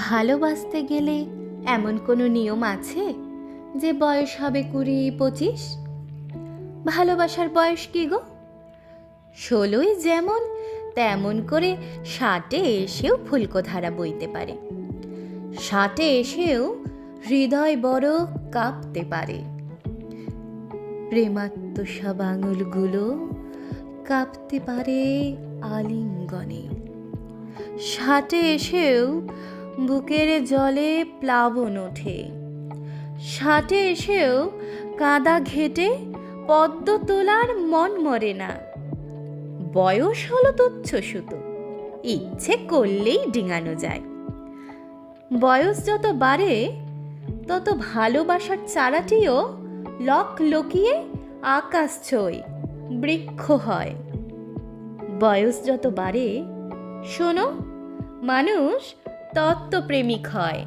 ভালোবাসতে গেলে এমন কোনো নিয়ম আছে যে বয়স হবে 20-25? ভালোবাসার বয়স কি গো? 16ই যেমন তেমন করে 60-এ এসেও ফুলকোধারা বইতে পারে। 60-এ এসেও হৃদয় বড় কাঁপতে পারে। প্রেমাত্মসব আঙুলগুলো কাঁপতে পারে আলিঙ্গনে। 60-এ এসেও বুকের জলে প্লাবন ওঠে। 60-এ এসেও কাদা ঘেটে পদ্ম তোলার মন মরে না। বয়স হলো তুচ্ছ সুতো, ইচ্ছে করলেই ডিঙানো যায়। বয়স যত বাড়ে তত ভালোবাসার চারাটিও লক লকিয়ে আকাশ ছোঁয়, বৃক্ষ হয়। বয়স যত বাড়ে শোনো, মানুষ তত্ত্বপ্রেমিক হয়।